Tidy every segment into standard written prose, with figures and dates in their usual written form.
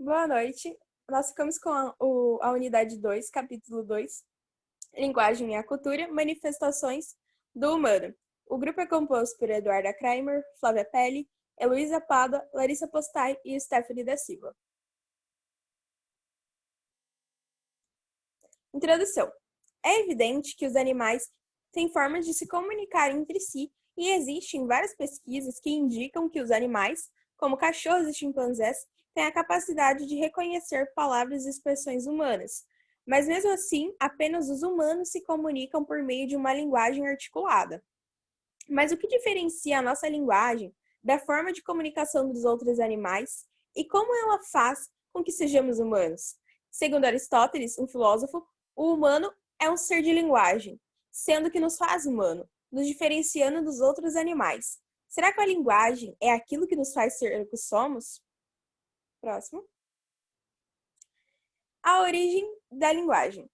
Boa noite. Nós ficamos com a unidade 2, capítulo 2, Linguagem e a Cultura, Manifestações do Humano. O grupo é composto por Eduarda Kramer, Flávia Pelli, Heloísa Pádua, Larissa Postai e Stephanie da Silva. Introdução. É evidente que os animais têm formas de se comunicar entre si e existem várias pesquisas que indicam que os animais, como cachorros e chimpanzés, têm a capacidade de reconhecer palavras e expressões humanas. Mas mesmo assim, apenas os humanos se comunicam por meio de uma linguagem articulada. Mas o que diferencia a nossa linguagem da forma de comunicação dos outros animais e como ela faz com que sejamos humanos? Segundo Aristóteles, um filósofo, o humano é um ser de linguagem, sendo que nos faz humano, nos diferenciando dos outros animais. Será que a linguagem é aquilo que nos faz ser o que somos? Próximo. A origem da linguagem.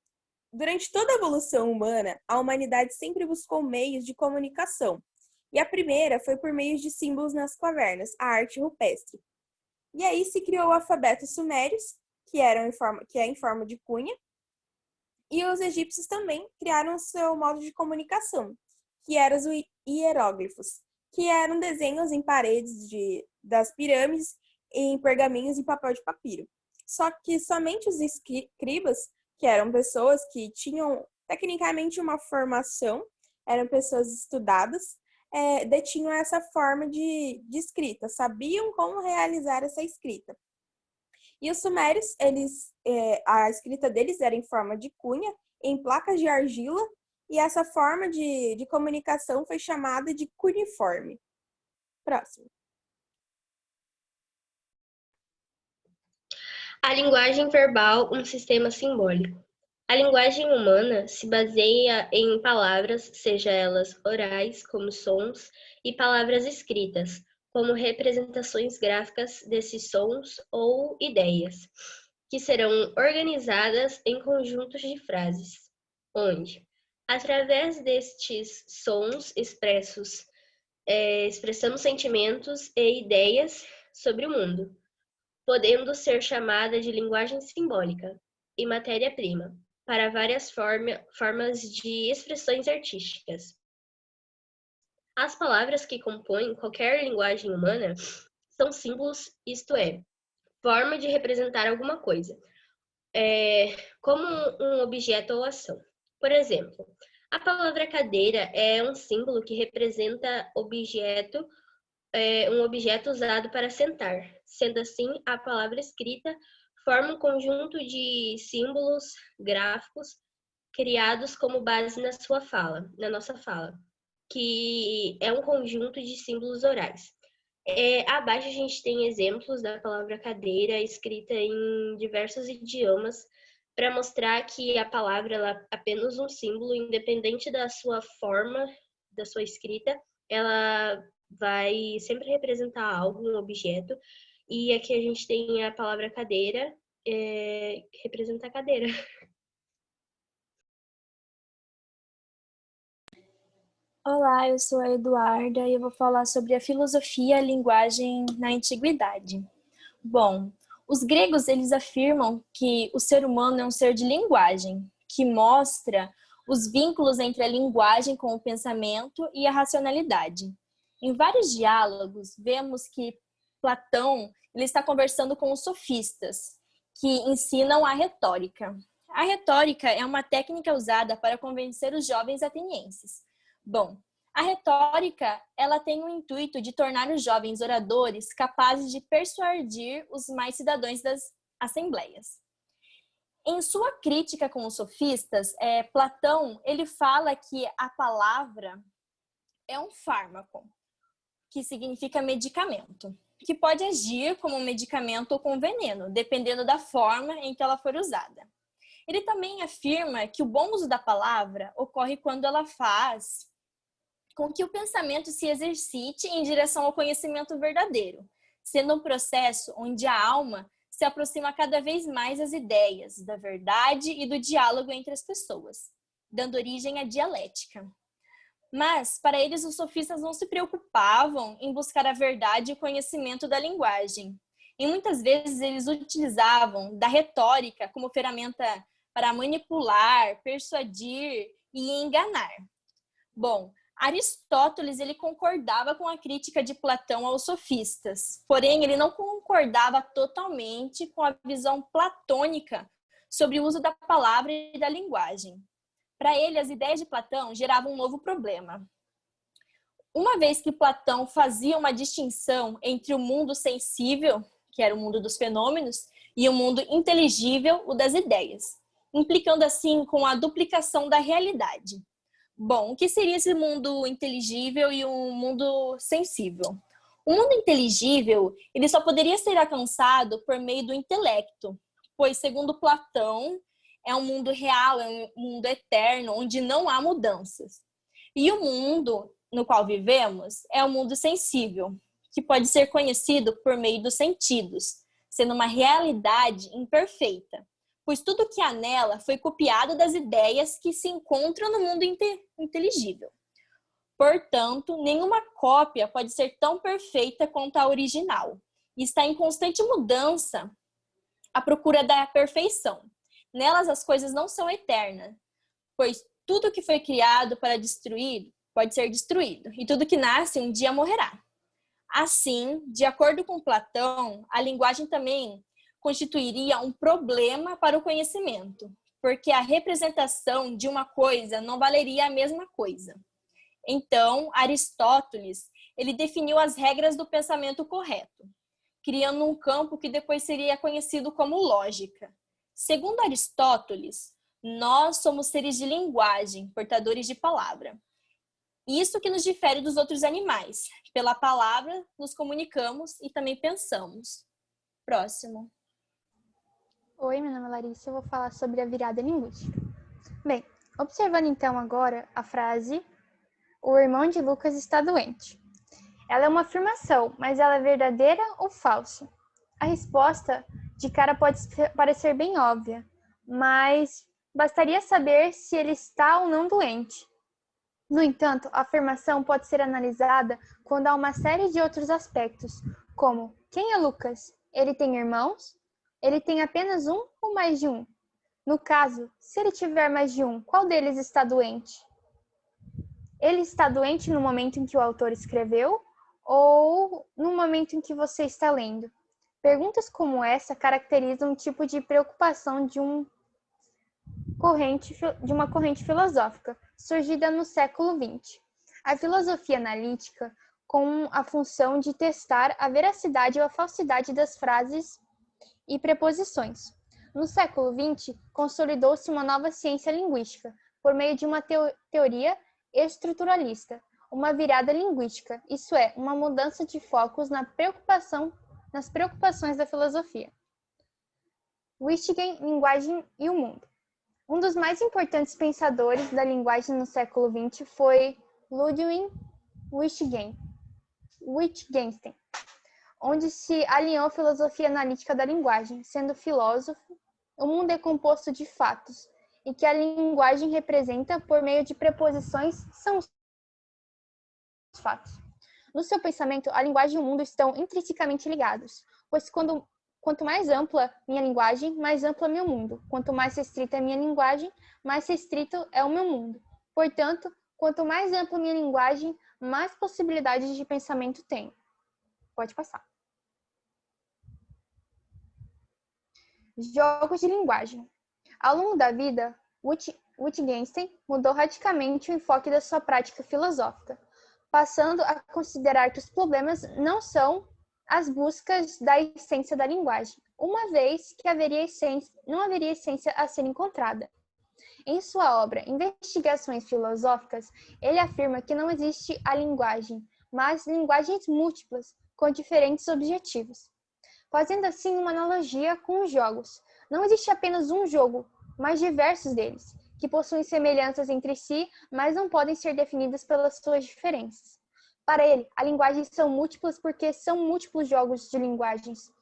Durante toda a evolução humana, a humanidade sempre buscou meios de comunicação. E a primeira foi por meio de símbolos nas cavernas, a arte rupestre. E aí se criou o alfabeto sumérios, que é em forma de cunha, e os egípcios também criaram seu modo de comunicação, que eram os hieróglifos, que eram desenhos em paredes das pirâmides, em pergaminhos e papel de papiro. Só que somente os escribas, que eram pessoas que tinham tecnicamente uma formação, eram pessoas estudadas, detinham essa forma de escrita, sabiam como realizar essa escrita. E os sumérios, a escrita deles era em forma de cunha, em placas de argila, e essa forma de comunicação foi chamada de cuneiforme. Próximo. A linguagem verbal, um sistema simbólico. A linguagem humana se baseia em palavras, seja elas orais, como sons, e palavras escritas, como representações gráficas desses sons ou ideias, que serão organizadas em conjuntos de frases, onde, através destes sons expressamos sentimentos e ideias sobre o mundo, podendo ser chamada de linguagem simbólica e matéria-prima para várias formas de expressões artísticas. As palavras que compõem qualquer linguagem humana são símbolos, isto é, forma de representar alguma coisa, como um objeto ou ação. Por exemplo, a palavra cadeira é um símbolo que representa um objeto usado para sentar. Sendo assim, a palavra escrita forma um conjunto de símbolos gráficos criados como base na nossa fala, que é um conjunto de símbolos orais. Abaixo a gente tem exemplos da palavra cadeira escrita em diversos idiomas para mostrar que a palavra ela é apenas um símbolo, independente da sua forma, da sua escrita, ela vai sempre representar algo, um objeto. E aqui a gente tem a palavra cadeira, representa a cadeira. Olá, eu sou a Eduarda e eu vou falar sobre a filosofia e a linguagem na antiguidade. Bom, os gregos eles afirmam que o ser humano é um ser de linguagem, que mostra os vínculos entre a linguagem com o pensamento e a racionalidade. Em vários diálogos, vemos que Platão ele está conversando com os sofistas, que ensinam a retórica. A retórica é uma técnica usada para convencer os jovens atenienses. Bom, a retórica, ela tem o intuito de tornar os jovens oradores capazes de persuadir os mais cidadãos das assembleias. Em sua crítica com os sofistas, Platão, ele fala que a palavra é um fármaco, que significa medicamento, que pode agir como um medicamento ou com veneno, dependendo da forma em que ela for usada. Ele também afirma que o bom uso da palavra ocorre quando ela faz com que o pensamento se exercite em direção ao conhecimento verdadeiro, sendo um processo onde a alma se aproxima cada vez mais das ideias, da verdade e do diálogo entre as pessoas, dando origem à dialética. Mas, para eles, os sofistas não se preocupavam em buscar a verdade e o conhecimento da linguagem. E muitas vezes eles utilizavam da retórica como ferramenta para manipular, persuadir e enganar. Bom, Aristóteles ele concordava com a crítica de Platão aos sofistas, porém ele não concordava totalmente com a visão platônica sobre o uso da palavra e da linguagem. Para ele, as ideias de Platão geravam um novo problema. Uma vez que Platão fazia uma distinção entre o mundo sensível, que era o mundo dos fenômenos, e o mundo inteligível, o das ideias, implicando assim com a duplicação da realidade. Bom, o que seria esse mundo inteligível e um mundo sensível? O mundo inteligível, ele só poderia ser alcançado por meio do intelecto, pois, segundo Platão, é um mundo real, é um mundo eterno, onde não há mudanças. E o mundo no qual vivemos é o mundo sensível, que pode ser conhecido por meio dos sentidos, sendo uma realidade imperfeita, pois tudo que há nela foi copiado das ideias que se encontram no mundo inteligível. Portanto, nenhuma cópia pode ser tão perfeita quanto a original, e está em constante mudança à procura da perfeição. Nelas as coisas não são eternas, pois tudo que foi criado para destruir pode ser destruído, e tudo que nasce um dia morrerá. Assim, de acordo com Platão, a linguagem também constituiria um problema para o conhecimento, porque a representação de uma coisa não valeria a mesma coisa. Então, Aristóteles, ele definiu as regras do pensamento correto, criando um campo que depois seria conhecido como lógica. Segundo Aristóteles, nós somos seres de linguagem, portadores de palavra. Isso que nos difere dos outros animais. Pela palavra, nos comunicamos e também pensamos. Próximo. Oi, meu nome é Larissa, eu vou falar sobre a virada linguística. Bem, observando então agora a frase "O irmão de Lucas está doente". Ela é uma afirmação, mas ela é verdadeira ou falsa? A resposta de cara pode parecer bem óbvia, mas bastaria saber se ele está ou não doente. No entanto, a afirmação pode ser analisada quando há uma série de outros aspectos, como: quem é Lucas? Ele tem irmãos? Ele tem apenas um ou mais de um? No caso, se ele tiver mais de um, qual deles está doente? Ele está doente no momento em que o autor escreveu ou no momento em que você está lendo? Perguntas como essa caracterizam um tipo de preocupação de uma corrente filosófica, surgida no século XX. A filosofia analítica, com a função de testar a veracidade ou a falsidade das frases e preposições. No século XX, consolidou-se uma nova ciência linguística, por meio de uma teoria estruturalista, uma virada linguística, isso é, uma mudança de focos nas preocupações da filosofia. Wittgenstein, linguagem e o mundo. Um dos mais importantes pensadores da linguagem no século XX foi Ludwig Wittgenstein, onde se alinhou a filosofia analítica da linguagem. Sendo filósofo, o mundo é composto de fatos, e que a linguagem representa por meio de preposições são os fatos. No seu pensamento, a linguagem e o mundo estão intrinsecamente ligados, pois quanto mais ampla minha linguagem, mais ampla meu mundo. Quanto mais restrita é minha linguagem, mais restrito é o meu mundo. Portanto, quanto mais ampla minha linguagem, mais possibilidades de pensamento tenho. Pode passar. Jogos de linguagem. Ao longo da vida, Wittgenstein mudou radicalmente o enfoque da sua prática filosófica, passando a considerar que os problemas não são as buscas da essência da linguagem, uma vez que não haveria essência a ser encontrada. Em sua obra Investigações Filosóficas, ele afirma que não existe a linguagem, mas linguagens múltiplas com diferentes objetivos. Fazendo assim uma analogia com os jogos. Não existe apenas um jogo, mas diversos deles, que possuem semelhanças entre si, mas não podem ser definidas pelas suas diferenças. Para ele, as linguagens são múltiplas porque são múltiplos jogos de linguagens,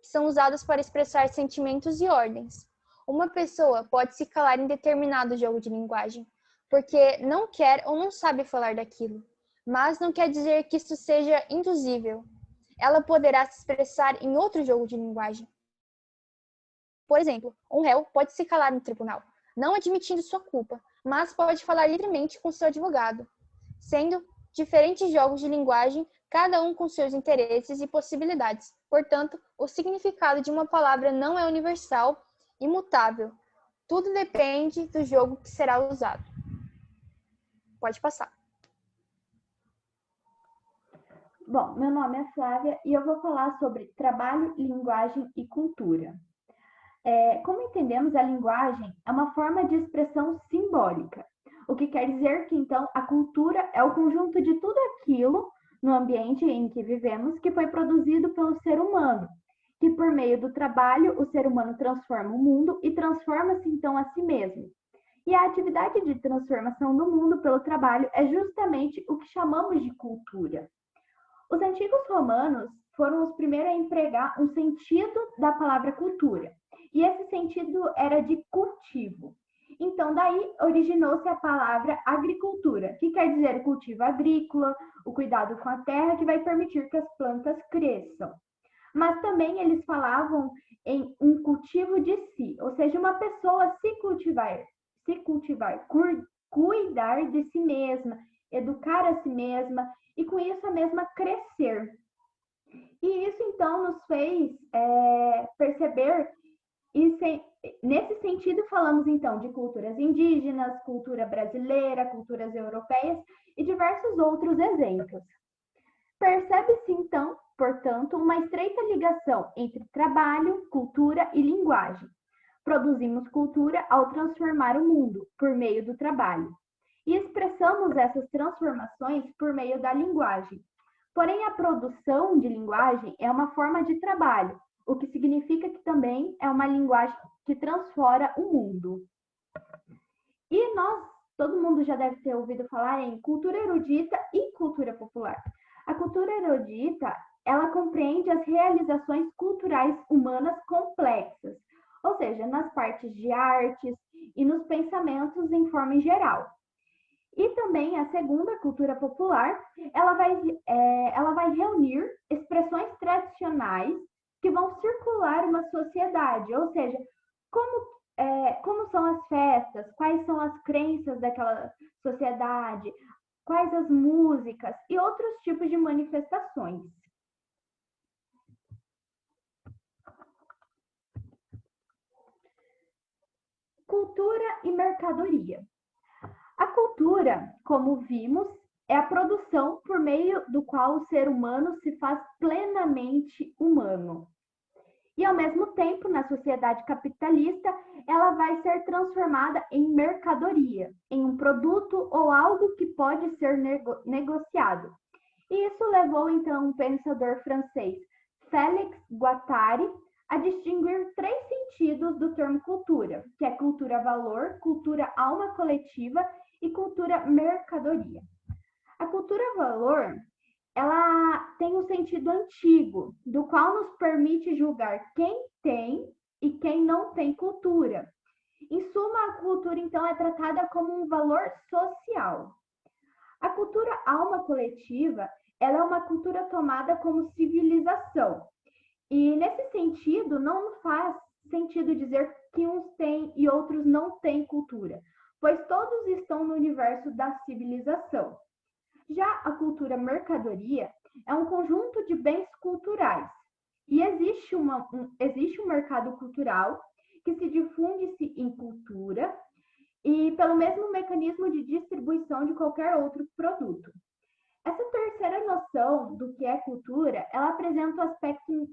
que são usados para expressar sentimentos e ordens. Uma pessoa pode se calar em determinado jogo de linguagem, porque não quer ou não sabe falar daquilo, mas não quer dizer que isso seja induzível. ela poderá se expressar em outro jogo de linguagem. Por exemplo, um réu pode se calar no tribunal, não admitindo sua culpa, mas pode falar livremente com seu advogado, sendo diferentes jogos de linguagem, cada um com seus interesses e possibilidades. Portanto, o significado de uma palavra não é universal, imutável. Tudo depende do jogo que será usado. Pode passar. Bom, meu nome é Flávia e eu vou falar sobre trabalho, linguagem e cultura. Como entendemos, a linguagem é uma forma de expressão simbólica, o que quer dizer que, então, a cultura é o conjunto de tudo aquilo no ambiente em que vivemos que foi produzido pelo ser humano, que por meio do trabalho o ser humano transforma o mundo e transforma-se, então, a si mesmo. E a atividade de transformação do mundo pelo trabalho é justamente o que chamamos de cultura. Os antigos romanos foram os primeiros a empregar um sentido da palavra cultura, e esse sentido era de cultivo. Então, daí originou-se a palavra agricultura, que quer dizer cultivo agrícola, o cuidado com a terra que vai permitir que as plantas cresçam. Mas também eles falavam em um cultivo de si, ou seja, uma pessoa se cultivar, cuidar de si mesma, educar a si mesma e com isso a mesma crescer. E isso então nos fez perceber, nesse sentido falamos então de culturas indígenas, cultura brasileira, culturas europeias e diversos outros exemplos. Percebe-se então, portanto, uma estreita ligação entre trabalho, cultura e linguagem. Produzimos cultura ao transformar o mundo por meio do trabalho. E expressamos essas transformações por meio da linguagem. Porém, a produção de linguagem é uma forma de trabalho, o que significa que também é uma linguagem que transforma o mundo. E todo mundo já deve ter ouvido falar em cultura erudita e cultura popular. A cultura erudita, ela compreende as realizações culturais humanas complexas, ou seja, nas partes de artes e nos pensamentos em forma em geral. E também a segunda, cultura popular, ela vai reunir expressões tradicionais que vão circular uma sociedade, ou seja, como são as festas, quais são as crenças daquela sociedade, quais as músicas e outros tipos de manifestações. Cultura e mercadoria. A cultura, como vimos, é a produção por meio do qual o ser humano se faz plenamente humano. E, ao mesmo tempo, na sociedade capitalista, ela vai ser transformada em mercadoria, em um produto ou algo que pode ser negociado. E isso levou, então, o pensador francês Félix Guattari a distinguir 3 sentidos do termo cultura, que é cultura-valor, cultura-alma coletiva e cultura-mercadoria. A cultura-valor, ela tem um sentido antigo, do qual nos permite julgar quem tem e quem não tem cultura. Em suma, a cultura, então, é tratada como um valor social. A cultura-alma coletiva, ela é uma cultura tomada como civilização. E, nesse sentido, não faz sentido dizer que uns têm e outros não têm cultura, pois todos estão no universo da civilização. Já a cultura mercadoria é um conjunto de bens culturais. E existe um mercado cultural que se difunde-se em cultura e pelo mesmo mecanismo de distribuição de qualquer outro produto. Essa terceira noção do que é cultura, ela apresenta um aspecto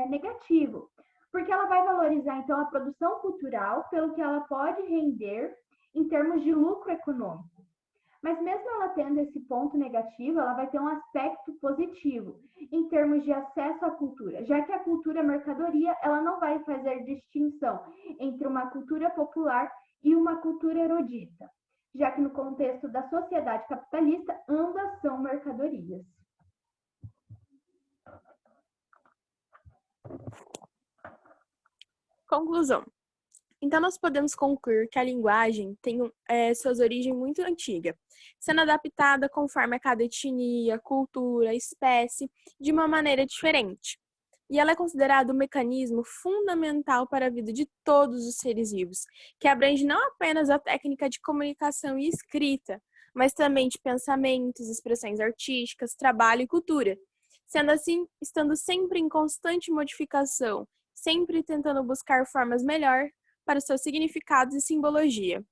negativo, porque ela vai valorizar, então, a produção cultural pelo que ela pode render em termos de lucro econômico. Mas mesmo ela tendo esse ponto negativo, ela vai ter um aspecto positivo em termos de acesso à cultura, já que a cultura mercadoria, ela não vai fazer distinção entre uma cultura popular e uma cultura erudita, já que no contexto da sociedade capitalista, ambas são mercadorias. Conclusão. Então, nós podemos concluir que a linguagem tem suas origens muito antigas, sendo adaptada conforme a cada etnia, cultura, espécie, de uma maneira diferente. E ela é considerada um mecanismo fundamental para a vida de todos os seres vivos, que abrange não apenas a técnica de comunicação e escrita, mas também de pensamentos, expressões artísticas, trabalho e cultura. Sendo assim, estando sempre em constante modificação, sempre tentando buscar formas melhor para os seus significados e simbologia.